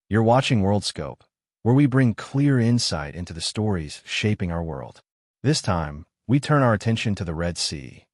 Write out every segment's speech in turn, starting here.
You're watching WorldScope, where we bring clear insight into the stories shaping our world. This time, we turn our attention to the Red Sea,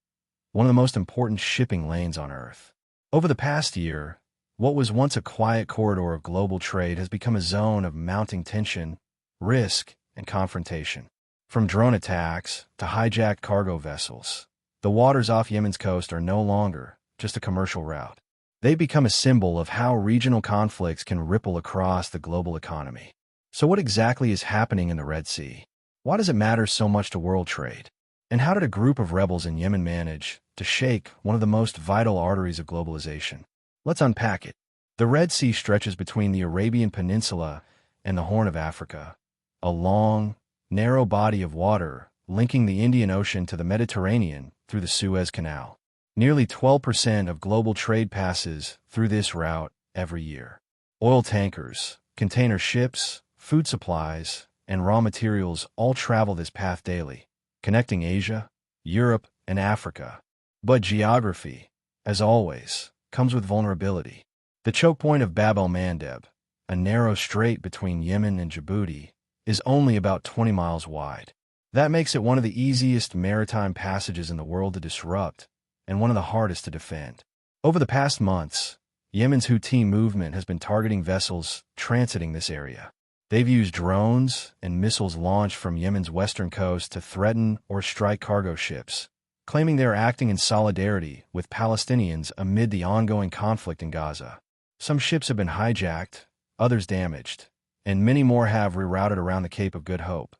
one of the most important shipping lanes on Earth. Over the past year, what was once a quiet corridor of global trade has become a zone of mounting tension, risk, and confrontation. From drone attacks to hijacked cargo vessels, the waters off Yemen's coast are no longer just a commercial route. They've become a symbol of how regional conflicts can ripple across the global economy. So what exactly is happening in the Red Sea? Why does it matter so much to world trade? And how did a group of rebels in Yemen manage to shake one of the most vital arteries of globalization? Let's unpack it. The Red Sea stretches between the Arabian Peninsula and the Horn of Africa, a long, narrow body of water linking the Indian Ocean to the Mediterranean through the Suez Canal. Nearly 12% of global trade passes through this route every year. Oil tankers, container ships, food supplies, and raw materials all travel this path daily, connecting Asia, Europe, and Africa. But geography, as always, comes with vulnerability. The choke point of Bab el-Mandeb, a narrow strait between Yemen and Djibouti, is only about 20 miles wide. That makes it one of the easiest maritime passages in the world to disrupt, and one of the hardest to defend. Over the past months, Yemen's Houthi movement has been targeting vessels transiting this area. They've used drones and missiles launched from Yemen's western coast to threaten or strike cargo ships, claiming they're acting in solidarity with Palestinians amid the ongoing conflict in Gaza. Some ships have been hijacked, others damaged, and many more have rerouted around the Cape of Good Hope,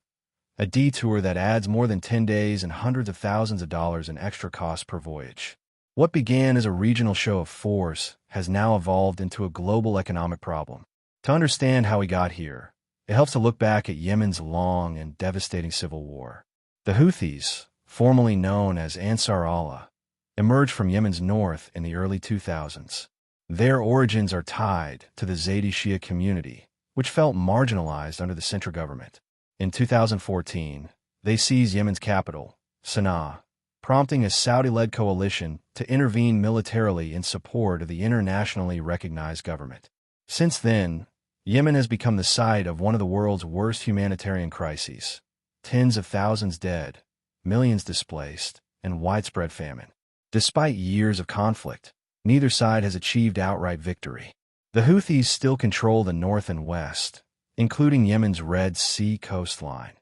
a detour that adds more than 10 days and hundreds of thousands of dollars in extra costs per voyage. What began as a regional show of force has now evolved into a global economic problem. To understand how we got here, it helps to look back at Yemen's long and devastating civil war. The Houthis, formerly known as Ansar Allah, emerged from Yemen's north in the early 2000s. Their origins are tied to the Zaydi Shia community, which felt marginalized under the central government. In 2014, they seized Yemen's capital, Sana'a, prompting a Saudi-led coalition to intervene militarily in support of the internationally recognized government. Since then, Yemen has become the site of one of the world's worst humanitarian crises. Tens of thousands dead, millions displaced, and widespread famine. Despite years of conflict, neither side has achieved outright victory. The Houthis still control the north and west, including Yemen's Red Sea coastline,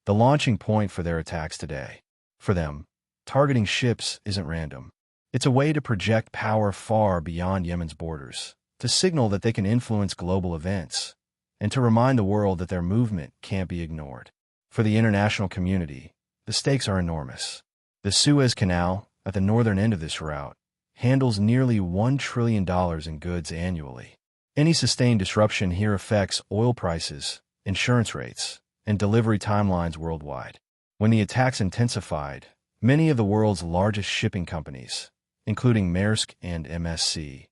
the launching point for their attacks today. For them, targeting ships isn't random. It's a way to project power far beyond Yemen's borders, to signal that they can influence global events, and to remind the world that their movement can't be ignored. For the international community, the stakes are enormous. The Suez Canal, at the northern end of this route, handles nearly $1 trillion in goods annually. Any sustained disruption here affects oil prices, insurance rates, and delivery timelines worldwide. When the attacks intensified, many of the world's largest shipping companies, including Maersk and MSC,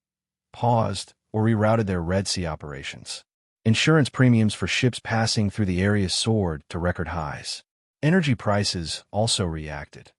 paused or rerouted their Red Sea operations. Insurance premiums for ships passing through the area soared to record highs. Energy prices also reacted.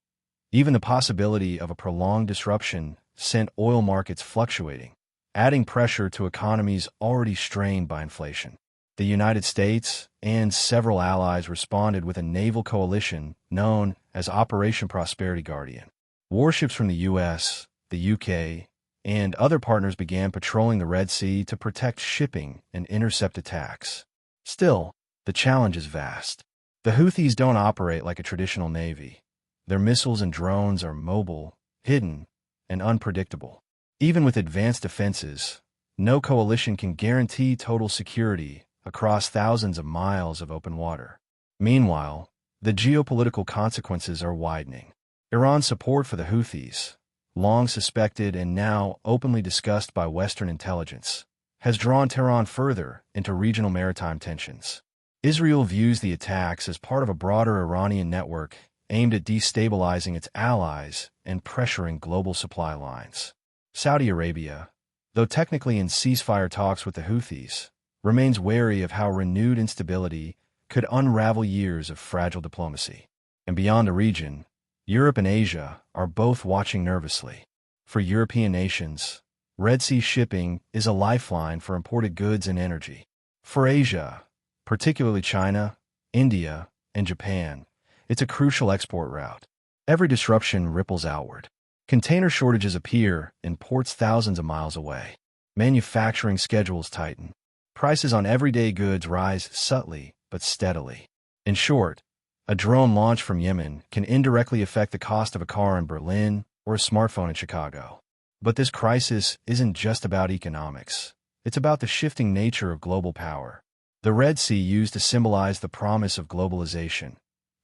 Even the possibility of a prolonged disruption sent oil markets fluctuating, adding pressure to economies already strained by inflation. The United States and several allies responded with a naval coalition known as Operation Prosperity Guardian. Warships from the U.S., the U.K., and other partners began patrolling the Red Sea to protect shipping and intercept attacks. Still, the challenge is vast. The Houthis don't operate like a traditional navy. Their missiles and drones are mobile, hidden, and unpredictable. Even with advanced defenses, no coalition can guarantee total security across thousands of miles of open water. Meanwhile, the geopolitical consequences are widening. Iran's support for the Houthis, long suspected and now openly discussed by Western intelligence, has drawn Tehran further into regional maritime tensions. Israel views the attacks as part of a broader Iranian network aimed at destabilizing its allies and pressuring global supply lines. Saudi Arabia, though technically in ceasefire talks with the Houthis, remains wary of how renewed instability could unravel years of fragile diplomacy. And beyond the region, Europe and Asia are both watching nervously. For European nations, Red Sea shipping is a lifeline for imported goods and energy. For Asia, particularly China, India, and Japan, it's a crucial export route. Every disruption ripples outward. Container shortages appear in ports thousands of miles away. Manufacturing schedules tighten. Prices on everyday goods rise subtly but steadily. In short, a drone launch from Yemen can indirectly affect the cost of a car in Berlin or a smartphone in Chicago. But this crisis isn't just about economics. It's about the shifting nature of global power. The Red Sea used to symbolize the promise of globalization,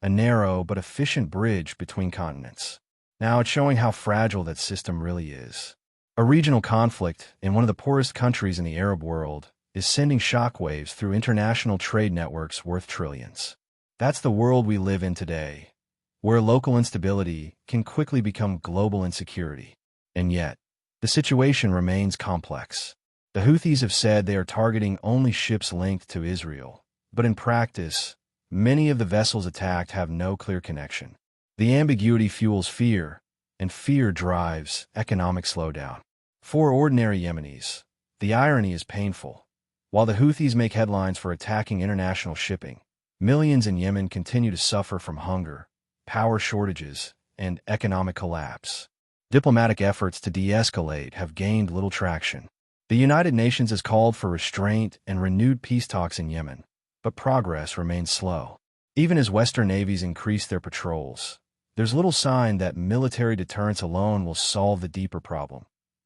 a narrow but efficient bridge between continents. Now it's showing how fragile that system really is. A regional conflict in one of the poorest countries in the Arab world is sending shockwaves through international trade networks worth trillions. That's the world we live in today, where local instability can quickly become global insecurity. And yet, the situation remains complex. The Houthis have said they are targeting only ships linked to Israel, but in practice, many of the vessels attacked have no clear connection. The ambiguity fuels fear, and fear drives economic slowdown. For ordinary Yemenis, the irony is painful. While the Houthis make headlines for attacking international shipping, millions in Yemen continue to suffer from hunger, power shortages, and economic collapse. Diplomatic efforts to de-escalate have gained little traction. The United Nations has called for restraint and renewed peace talks in Yemen, but progress remains slow. Even as Western navies increase their patrols, there's little sign that military deterrence alone will solve the deeper problem,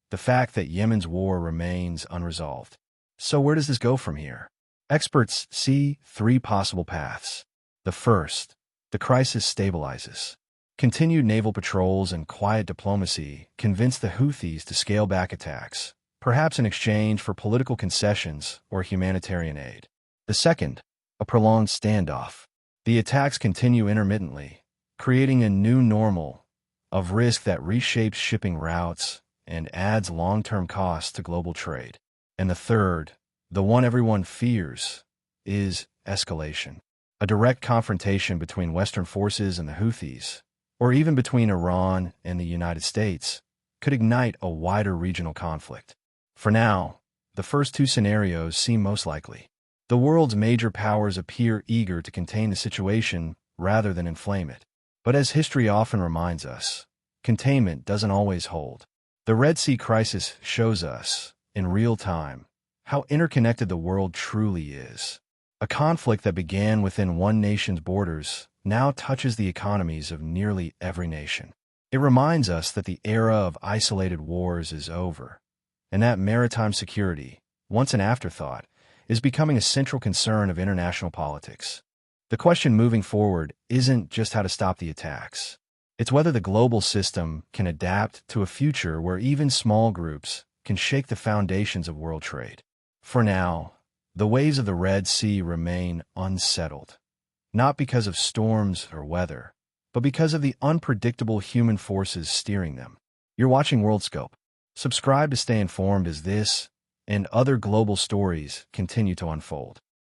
the fact that Yemen's war remains unresolved. So where does this go from here? Experts see three possible paths. The first, the crisis stabilizes. Continued naval patrols and quiet diplomacy convince the Houthis to scale back attacks, perhaps in exchange for political concessions or humanitarian aid. The second, a prolonged standoff. The attacks continue intermittently, creating a new normal of risk that reshapes shipping routes and adds long-term costs to global trade. And the third, the one everyone fears, is escalation. A direct confrontation between Western forces and the Houthis, or even between Iran and the United States, could ignite a wider regional conflict. For now, the first two scenarios seem most likely. The world's major powers appear eager to contain the situation rather than inflame it. But as history often reminds us, containment doesn't always hold. The Red Sea crisis shows us, in real time, how interconnected the world truly is. A conflict that began within one nation's borders now touches the economies of nearly every nation. It reminds us that the era of isolated wars is over, and that maritime security, once an afterthought, is becoming a central concern of international politics. The question moving forward isn't just how to stop the attacks. It's whether the global system can adapt to a future where even small groups can shake the foundations of world trade. For now, the waves of the Red Sea remain unsettled, not because of storms or weather, but because of the unpredictable human forces steering them. You're watching WorldScope. Subscribe to stay informed as this and other global stories continue to unfold.